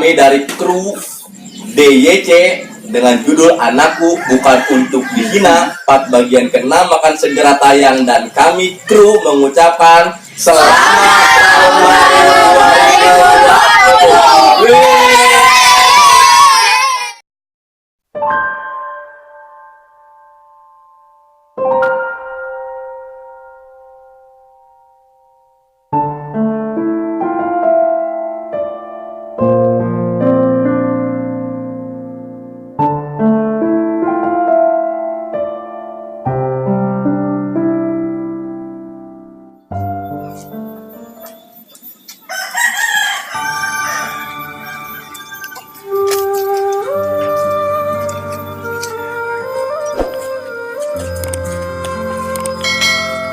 kami dari kru DYC dengan judul Anakku Bukan Untuk Dihina. Part bagian ke-6 akan segera tayang dan kami kru mengucapkan selamat tahun.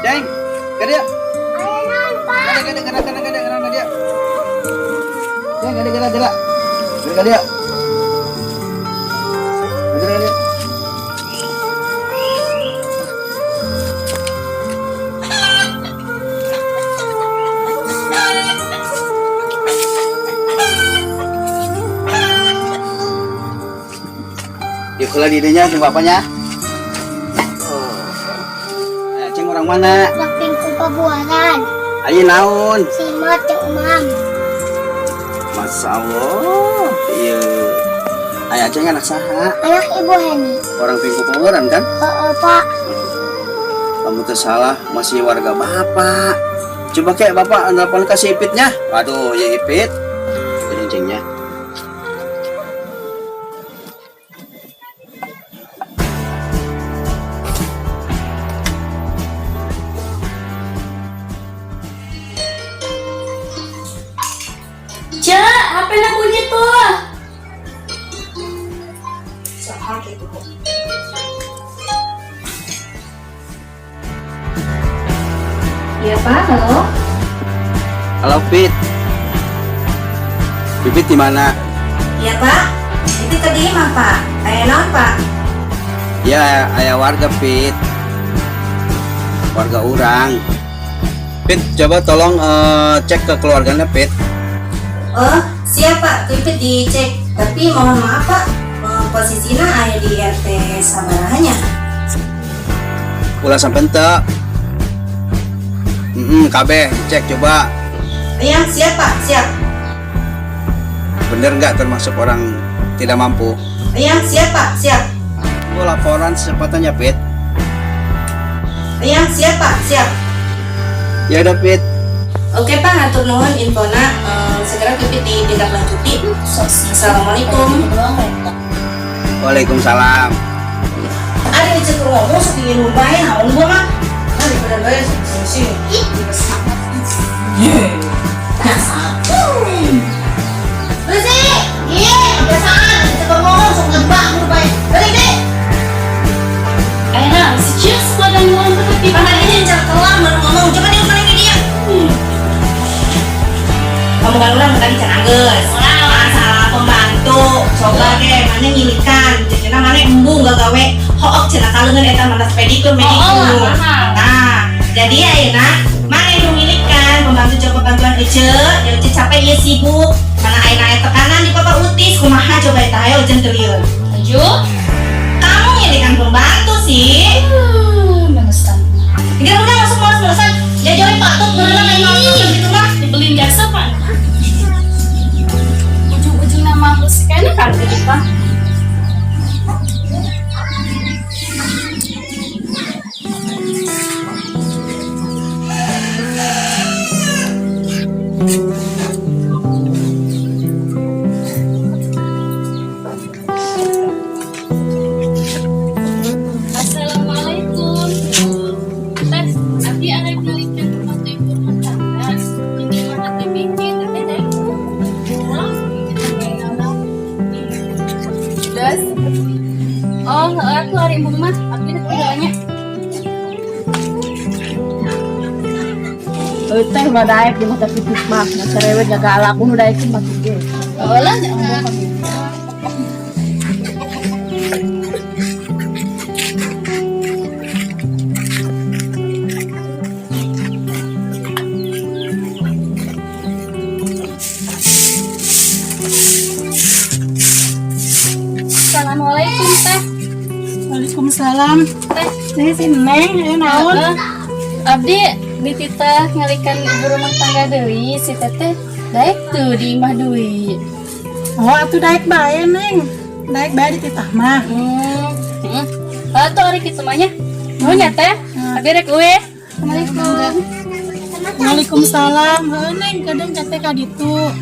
Ceng, gede ya? Ayunan, Pak. Gede ya? Ceng, gede ya? Yuk lah dirinya, ceng bapaknya. Ceng orang mana? Lakin ku pabuaran. Ayo naon. Simot cek Mam. Masya Allah. Iya. Ayo ceng anak saha. Anak Ibu Heni. Orang Pingku Pawaran kan? Pak. Kamu tuh salah, masih warga bapak. Coba kayak bapak nelfon kasih Ipitnya. Waduh, ya Ipit. Cengnya. Cek, HP nak bunyi tuh. Iya Pak, halo. Halo Pit. Pipit di mana? Iya Pak, itu tadi mah Pak. Kayak naon Pak? Ya, ayah warga Pit. Warga orang. Pit, coba tolong cek ke keluarganya Pit. Oh, siap Pak. Pipit dicek. Tapi mohon maaf Pak, posisinya ada di RT Sabarahanya. Ulah sampai ente. KB, cek coba. Iya, siap Pak, siap. Bener nggak termasuk orang tidak mampu? Iya, siap Pak, siap. Gue laporan secepatnya Pit. Iya, siap Pak, siap. Ya udah Pit. Oke Pak, ngatur nuhun infona. Segera Pipit ditindaklanjuti. Assalamualaikum. Waalaikumsalam. Ada yang cek ngomong sepingin lumayan, naon gua mah. Ada pada bayar sini. Ih, Resi, iya, kebiasaan. Cek ngomong, sok ngebak, lupain. Balik deh. Ayo si Cheers pada ngomong tetapi Mana ini cek keluar baru ngomong. Coba dia balik ke dia. Kamu kan ulang tadi cek angges. Salah pembantu. Coba deh, mana nyilikan. Jadinya mana embung gak gawe. Hook cina kalungan eta mana spedikur medikur. Nah, jadi ya nak, mana yang memilikan pembantu coba bantuan Ece, ya Ece capek ya sibuk. Mana air tekanan di Papa Utis, kumaha coba eta ayo Ece triliun. Maju. Kamu nyilikan pembantu sih. Menesan. Tidak udah masuk males-malesan. Ya jauhin Pak Tut berenang kayak ngomong gitu mah. Dibeliin jasa Pak. Ujung-ujung nama musiknya kan jadi Pak. Assalamualaikum. Tes, abdi ada belikan pembantu ibu rumah tangga. Ini mana TBC, tapi deh. Pulang, Des. Oh, aku hari ibu rumah, abdi udah tinggalnya. Teh mah daek di mata pipis mah, nah cerewe jaga alakun udah itu mah gede. Oh lah, jangan ngomong. Assalamualaikum teh. Waalaikumsalam. Teh, Saya si Neng, naon? abdi dititah ngalikan ibu rumah tangga deui si teteh daek tuh di imah deui. Oh, atuh daek bae, Neng. Daek bae di titah mah. Tuh ari kitu mah nya. Nuhun ya teh. Abdi rek we. Assalamualaikum. Waalaikumsalam. Heuh, Neng, kadang teh ka ditu.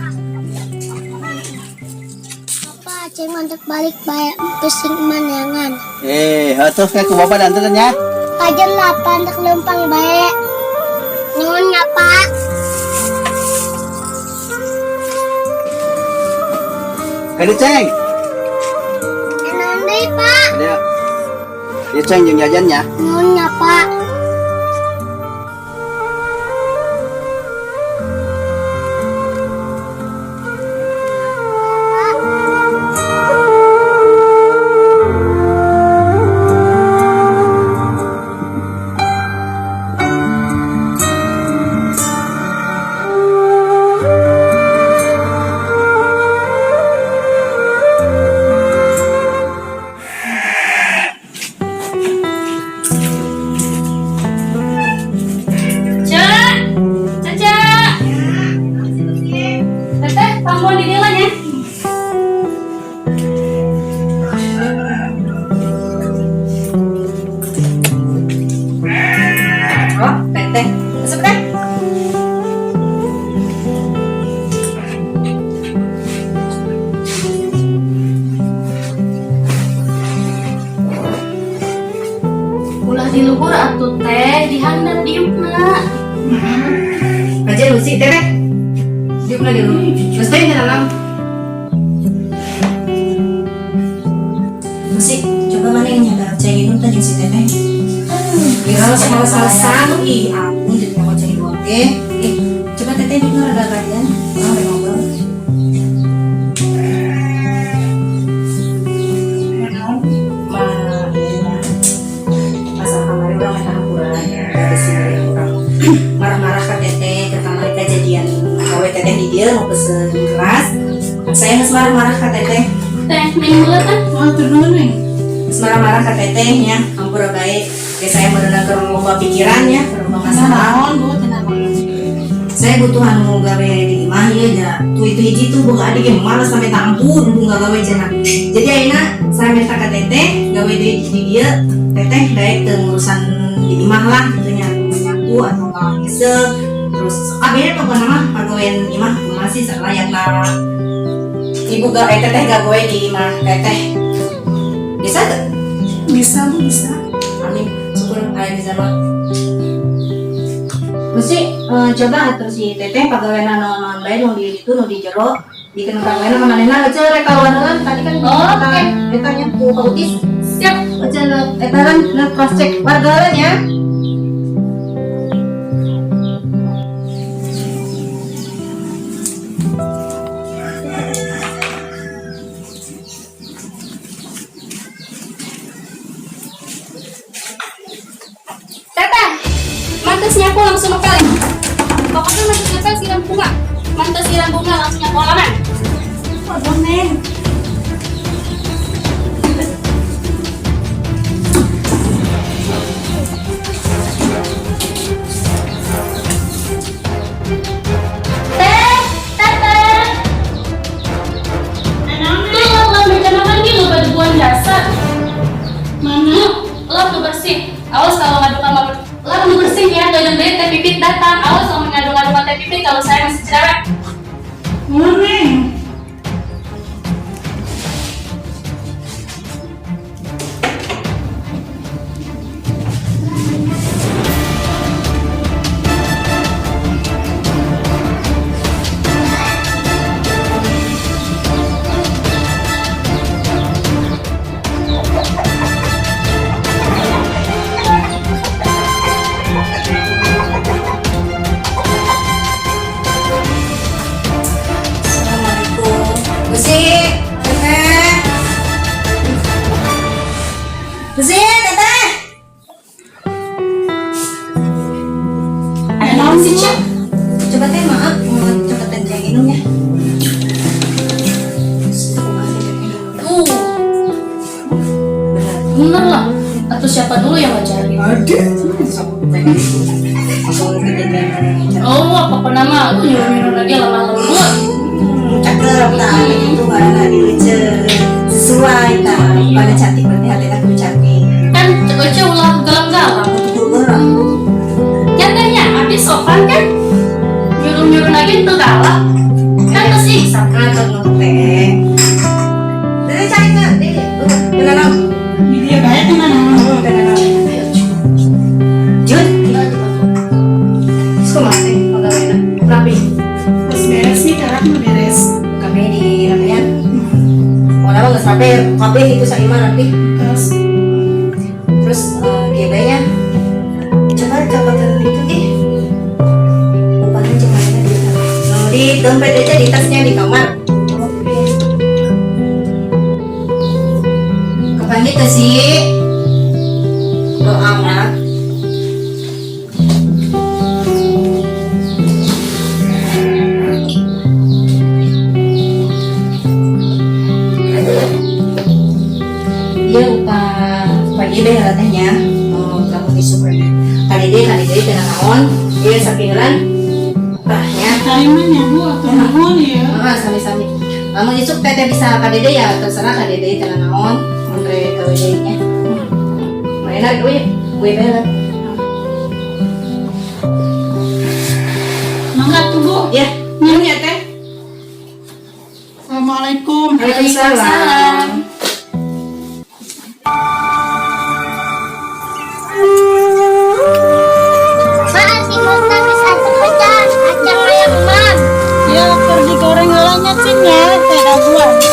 Papa, cing untuk balik bae pusing manangan. Terus kayak ke bapak dan ya. Kajen 8 tak lempang bae. Nuhun ya, Pak. Kadi Ceng. Nuhun deui, Pak. Ada. Ya Ceng jeung jajannya. Nuhun ya, Pak. Cak. Caca. Teteh, kamu di dilan ya? Oh, teteh. Masuk teh. Ulah di luhur atuh teh, dihandap diukna. Aja Lucy teh. Diuk na dulu. Terus teh ke dalam. Lucy, coba mana yang nyadar cai itu tadi si teteh. Kalau salah-salah, ih ampun jadi mau cai dua oke. Coba teteh diuk na rada kalian. Orang udah ngobrol. Masa kemarin orang main hampuran dari sini orang marah-marah ke teteh ke kamar kejadian gawe teteh di dia mau pesen gelas saya harus marah-marah ke teteh Teh, main bola kan? Oh, atuh nuhun, Neng. harus marah-marah ke tetehnya hampura baik ya saya benar ke rumah pikirannya ke rumah masalah Naon, Bu, tenang. saya butuh anu gawe di imah ya ja tuh itu hiji tuh buka adik yang malas sampai tampun nggak gawe jenah jadi akhirnya saya minta ke teteh gawe di dia teteh daek ke urusan di imah lah gitunya menyapu atau nggak ngese terus kabeh pokoknya mah pagawean imah masih selayaknya ibu gawe teteh gawe di imah teteh bisa gak? Bisa, Bu, bisa. Amin syukur ayah bisa mah mesti coba atur si teteh pagawean anu bae nu di itu nu di jero bikin pagawean mana manehna aja rek kawan tadi kan Oke. kita nya ku kautis Siap. aja eta kan cross check warga ya Teteh, mantasnya aku langsung ngepelin. Pokoknya mantas ngepel siram bunga. Mantas siram bunga langsung nyapu halaman. Aduh neng Teh, teteh. Tuh lo meja makan gitu pada buang jasa. Mana? Lo tuh bersih. Awas kalau ngadu-ngadu. Lo tuh bersih ya. Jangan dari teh pipit datang. Awas kalau ngadu-ngadu sama teh pipit kalau saya masih cerewet. Neng. Assalamualaikum Bener lah. Atau siapa dulu yang ngajarin? Oh, apa nama? Aku nyuruh-nyuruh lagi lama-lama. Cakep, nah itu karena lucu sesuai, nah pada cantik berarti hati aku cantik. Kan Oce ulah galang-galang. Nyatanya habis sopan kan? Nyuruh-nyuruh lagi itu galak. Kan tersiksa. Nah teh. Dari cari nggak? Tenang. Dia banyak tenang. Jun. Semua sih pegawainya. Rapi. Mas beres nih, karena mau beres. Kami di rapian. Mau apa nggak sampai kopi itu saya rapi. Terus GB-nya coba itu deh. Upahnya cuma di dompet aja di tasnya di kamar. Kapan gitu sih? Doa amat. Dia upah GB katanya. Oh, kamu disuruh. Kali dia dengan naon. Dia sakiran. Tahnya. Tarimannya Bu, atau naon ya? Sami-sami. Kamu disuk tete bisa kadede ya terserah kadede dengan naon. Andre kawedenya. Mainan gue belat. Mangga tuh Bu. Ya. Minum ya Teh. Assalamualaikum. Waalaikumsalam. Mak, si Musta bisa pecan, acang ayam mam. Ya, pergi goreng galanya Cin ya, Teh dah buat.